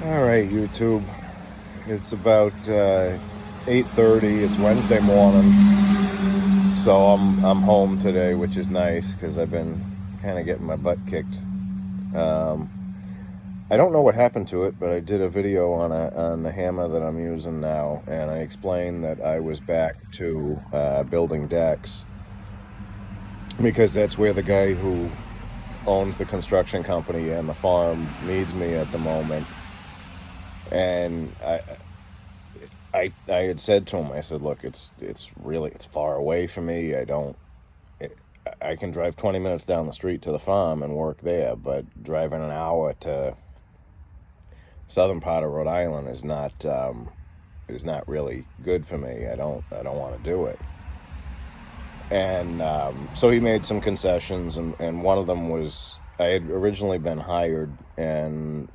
All right, YouTube. It's about 8:30. It's Wednesday morning, so I'm home today, which is nice because I've been kind of getting my butt kicked. Um, I don't know what happened to it, but I did a video on the hammer that I'm using now, and I explained that I was back to building decks because that's where the guy who owns the construction company and the farm needs me at the moment. And I had said to him, I said, look, it's far away from me. I can drive 20 minutes down the street to the farm and work there, but driving an hour to southern part of Rhode Island is not really good for me. I don't want to do it. And so he made some concessions, and one of them was I had originally been hired and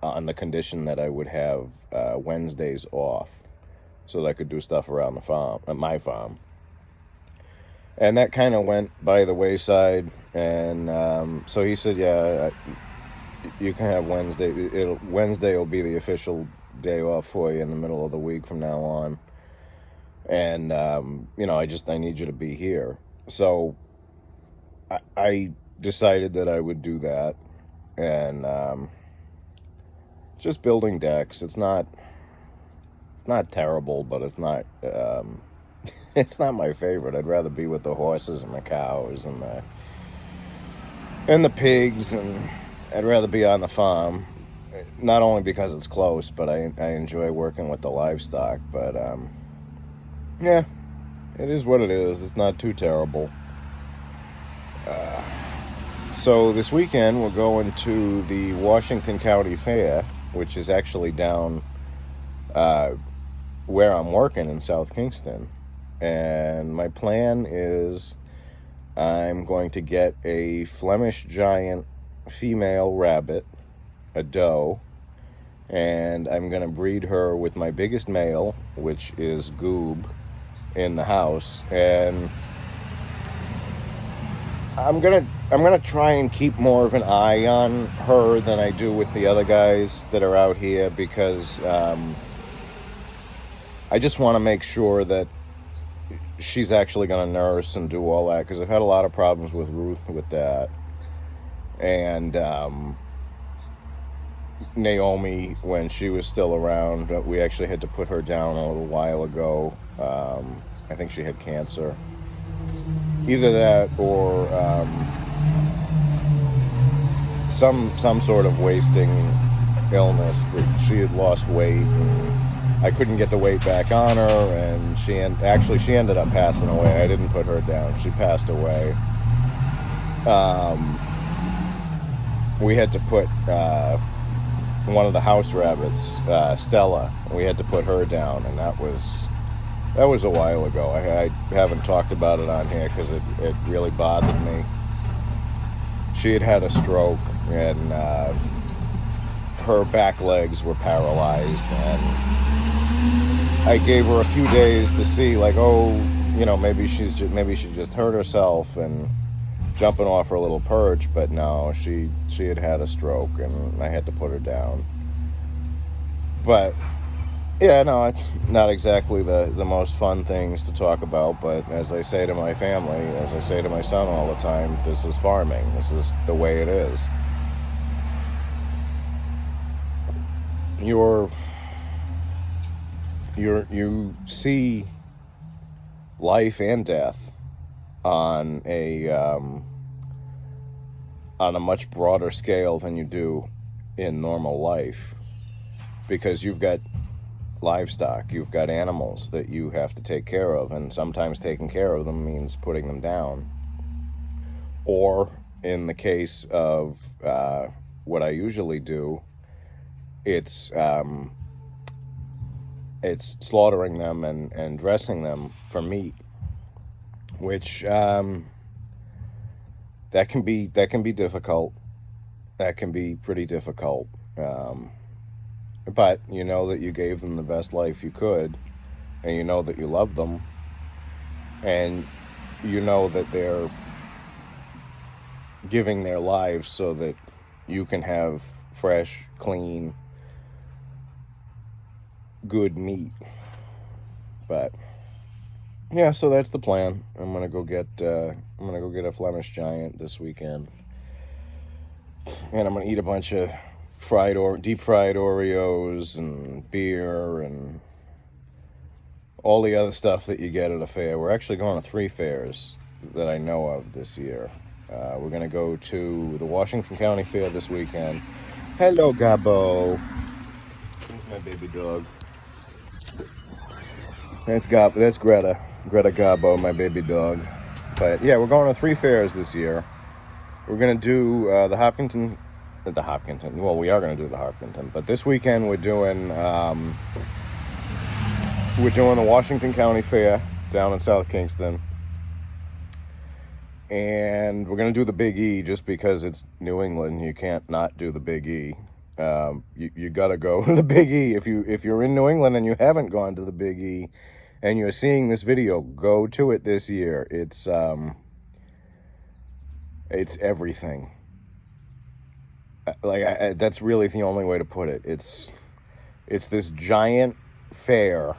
on the condition that I would have Wednesdays off so that I could do stuff around the farm, at my farm. And that kind of went by the wayside. And so he said, yeah, you can have Wednesday. Wednesday will be the official day off for you in the middle of the week from now on. And, I need you to be here. So I decided that I would do that. And just building decks. It's not terrible, but it's not it's not my favorite. I'd rather be with the horses and the cows and the pigs, and I'd rather be on the farm. Not only because it's close, but I enjoy working with the livestock. But yeah, it is what it is. It's not too terrible. So this weekend we're going to the Washington County Fair, which is actually down where I'm working in South Kingston. And my plan is I'm going to get a Flemish giant female rabbit, a doe, and I'm going to breed her with my biggest male, which is Goob, in the house. And I'm gonna try and keep more of an eye on her than I do with the other guys that are out here, because I just want to make sure that she's actually going to nurse and do all that, because I've had a lot of problems with Ruth with that. And Naomi, when she was still around, we actually had to put her down a little while ago. I think she had cancer. Either that or some sort of wasting illness. But she had lost weight, and I couldn't get the weight back on her, and she ended up passing away. I didn't put her down. She passed away. We had to put one of the house rabbits, Stella. We had to put her down, and that was a while ago. I haven't talked about it on here because it really bothered me. She had a stroke, and her back legs were paralyzed, and I gave her a few days to see, like, maybe she just hurt herself and jumping off her little perch. But no, she had a stroke, and I had to put her down. But yeah, no, it's not exactly the most fun things to talk about, but as I say to my family, as I say to my son all the time, this is farming. This is the way it is. You see life and death on a much broader scale than you do in normal life, because you've got livestock, you've got animals that you have to take care of, and sometimes taking care of them means putting them down. Or in the case of what I usually do, it's slaughtering them and dressing them for meat, which that can be difficult. That can be pretty difficult. But you know that you gave them the best life you could, and you know that you love them, and you know that they're giving their lives so that you can have fresh, clean, good meat. But yeah, so that's the plan. I'm gonna go get a Flemish Giant this weekend, and I'm gonna eat a bunch of deep fried Oreos and beer and all the other stuff that you get at a fair. We're actually going to 3 fairs that I know of this year. We're going to go to the Washington County Fair this weekend. Hello, Gabo. Here's my baby dog. That's Greta. Greta Gabo, my baby dog. But yeah, we're going to 3 fairs this year. We're going to do the Hopkinton. Well, we are going to do the Hopkinton. But this weekend we're doing the Washington County Fair down in South Kingston. And we're going to do the Big E just because it's New England. You can't not do the Big E. You got to go to the Big E. If you're in New England and you haven't gone to the Big E and you're seeing this video, go to it this year. It's everything. That's really the only way to put it. It's this giant fair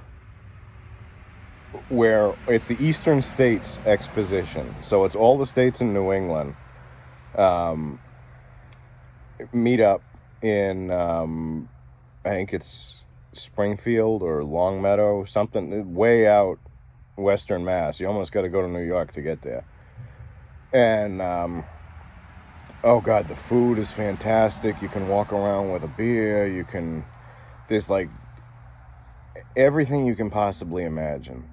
where it's the Eastern States Exposition. So it's all the states in New England meet up in, I think it's Springfield or Longmeadow, something way out Western Mass. You almost got to go to New York to get there. And, oh God, the food is fantastic. You can walk around with a beer. There's like everything you can possibly imagine.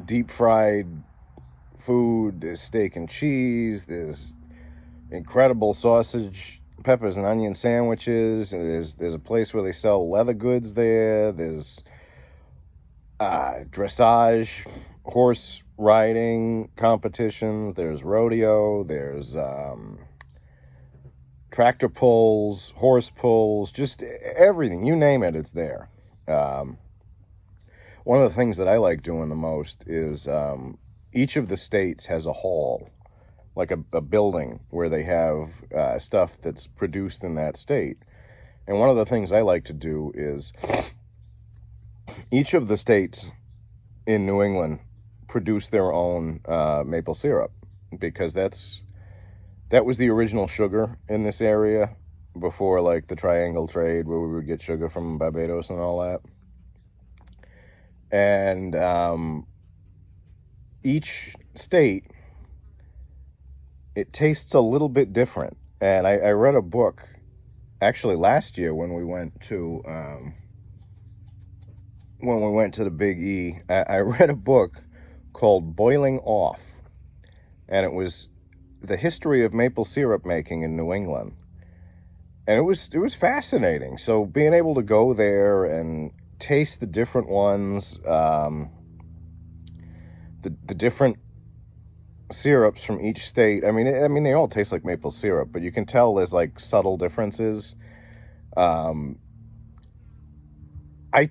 Deep fried food, there's steak and cheese, there's incredible sausage, peppers and onion sandwiches, and there's a place where they sell leather goods there, there's dressage, horse riding competitions, there's rodeo, there's tractor pulls, horse pulls, just everything, you name it, it's there. One of the things that I like doing the most is each of the states has a hall, like a building where they have stuff that's produced in that state. And one of the things I like to do is each of the states in New England produce their own maple syrup, because that was the original sugar in this area before, like, the triangle trade where we would get sugar from Barbados and all that. And each state, it tastes a little bit different. And I read a book, actually last year when we went to the Big E, I read a book called Boiling Off. And it was the history of maple syrup making in New England. And it was fascinating. So being able to go there and taste the different ones, the different syrups from each state. I mean, they all taste like maple syrup, but you can tell there's like subtle differences. I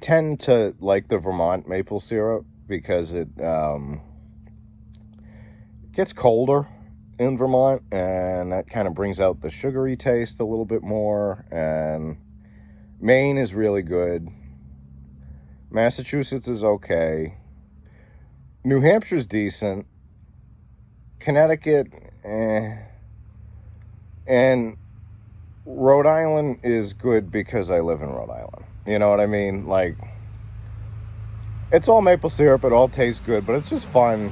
tend to like the Vermont maple syrup because it gets colder in Vermont, and that kind of brings out the sugary taste a little bit more. And Maine is really good. Massachusetts is okay. New Hampshire's decent. Connecticut, and Rhode Island is good because I live in Rhode Island. You know what I mean? Like, it's all maple syrup. It all tastes good, but it's just fun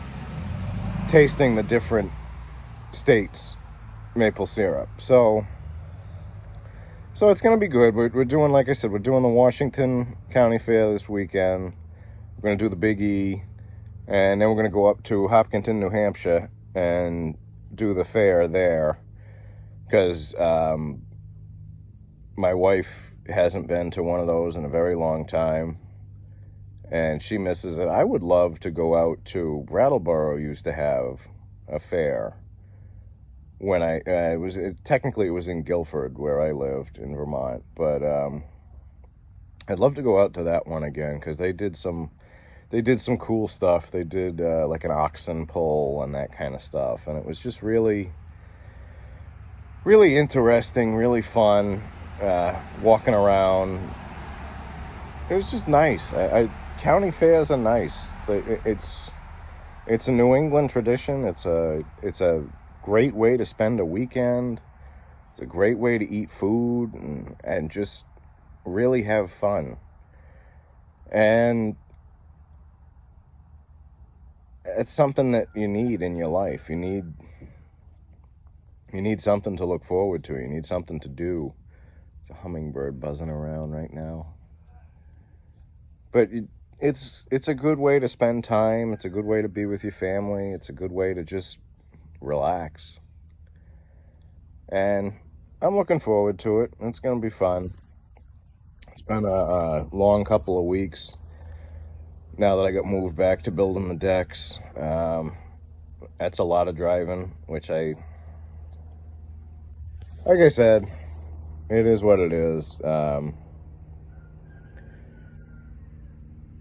tasting the different states' maple syrup. So it's going to be good. We're doing, like I said, we're doing the Washington County Fair this weekend. We're going to do the Big E, and then we're going to go up to Hopkinton, New Hampshire, and do the fair there, because my wife hasn't been to one of those in a very long time, and she misses it. I would love to go out to Brattleboro. Used to have a fair when it was in Guilford where I lived in Vermont, but I'd love to go out to that one again, because they did some cool stuff. They did like an oxen pull and that kind of stuff, and it was just really, really interesting, really fun. walking around. It was just nice. County fairs are nice. It's a New England tradition. It's a great way to spend a weekend. It's a great way to eat food and just really have fun. And it's something that you need in your life. You need something to look forward to. You need something to do. There's a hummingbird buzzing around right now. But it's a good way to spend time. It's a good way to be with your family. It's a good way to just relax. And I'm looking forward to it. It's going to be fun. It's been a long couple of weeks now that I got moved back to building the decks. That's a lot of driving, which like I said, it is what it is.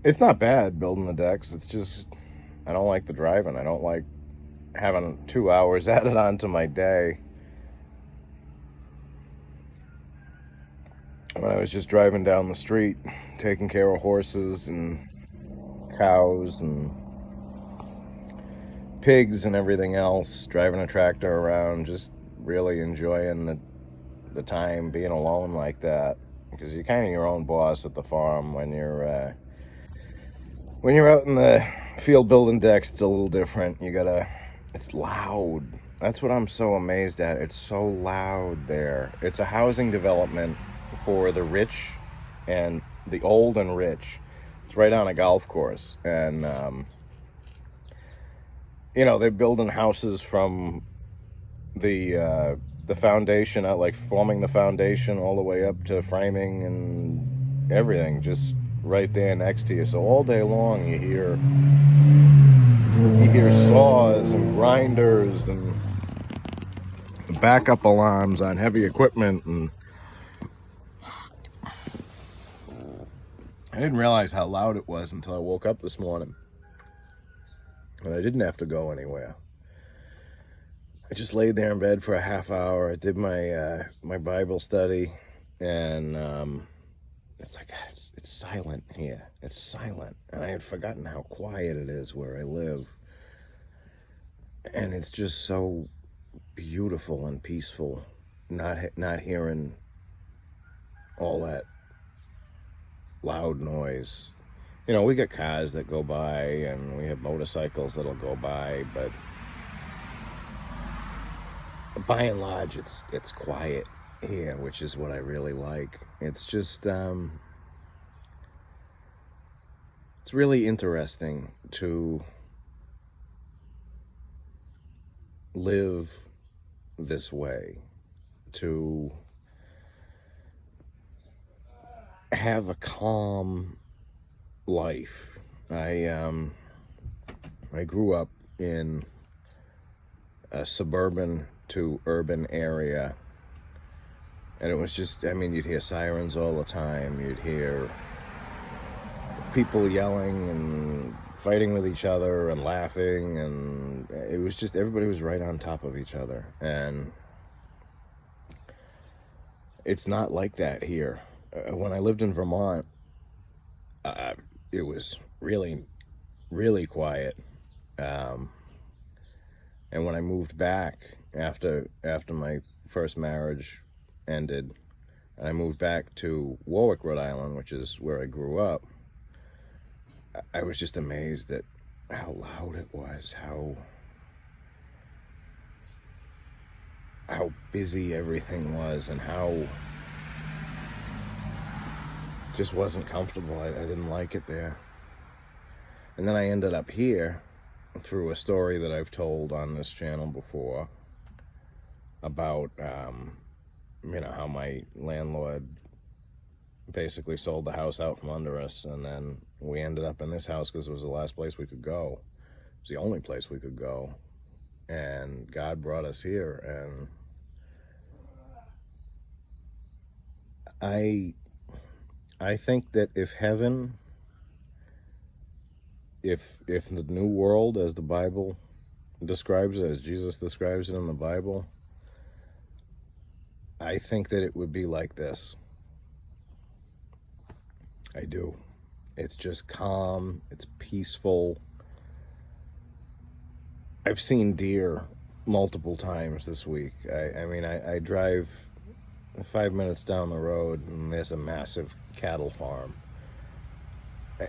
It's not bad building the decks. It's just, I don't like the driving. I don't like having 2 hours added onto my day. When I was just driving down the street, taking care of horses and cows and pigs and everything else, driving a tractor around, just really enjoying the time being alone like that. Because you're kind of your own boss at the farm when you're out in the field building decks. It's a little different. It's loud. That's what I'm so amazed at. It's so loud there. It's a housing development for the rich and the old and rich. It's right on a golf course, and they're building houses from the foundation, like forming the foundation all the way up to framing and everything, just right there next to you. So all day long you hear saws and grinders and backup alarms on heavy equipment, and I didn't realize how loud it was until I woke up this morning. And I didn't have to go anywhere. I just laid there in bed for a half hour. I did my Bible study, and it's like, it's silent here. It's silent. And I had forgotten how quiet it is where I live. And it's just so beautiful and peaceful, not hearing all that loud noise. We got cars that go by, and we have motorcycles that'll go by, but by and large, it's quiet here, which is what I really like. It's just, it's really interesting to live this way, to have a calm life. I grew up in a suburban to urban area, and it was just, you'd hear sirens all the time. You'd hear people yelling and fighting with each other and laughing, and it was just, everybody was right on top of each other. And it's not like that here. When I lived in Vermont, it was really, really quiet. And when I moved back after my first marriage ended, and I moved back to Warwick, Rhode Island, which is where I grew up, I was just amazed at how loud it was, how busy everything was, and how just wasn't comfortable. I didn't like it there. And then I ended up here through a story that I've told on this channel before about how my landlord basically sold the house out from under us, and then we ended up in this house because it was the last place we could go. It was the only place we could go, and God brought us here. And I think that if the new world, as the Bible describes it, as Jesus describes it in the Bible, I think that it would be like this. I do. It's just calm. It's peaceful. I've seen deer multiple times this week. I mean, I drive 5 minutes down the road and there's a massive cattle farm.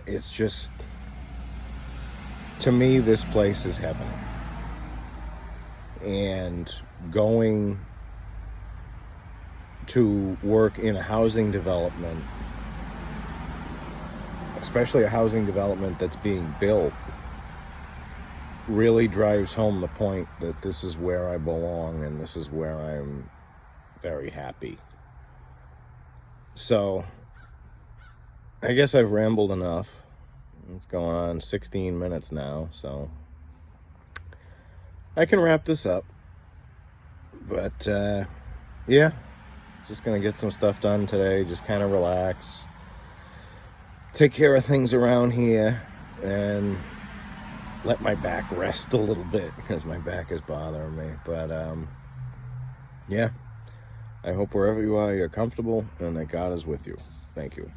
It's just, to me, this place is heaven. And going to work in a housing development, especially a housing development that's being built, really drives home the point that this is where I belong and this is where I'm very happy. So, I guess I've rambled enough. It's going on 16 minutes now, so I can wrap this up. But, yeah, just gonna get some stuff done today, just kind of relax, take care of things around here, and let my back rest a little bit because my back is bothering me. But yeah, I hope wherever you are, you're comfortable and that God is with you. Thank you.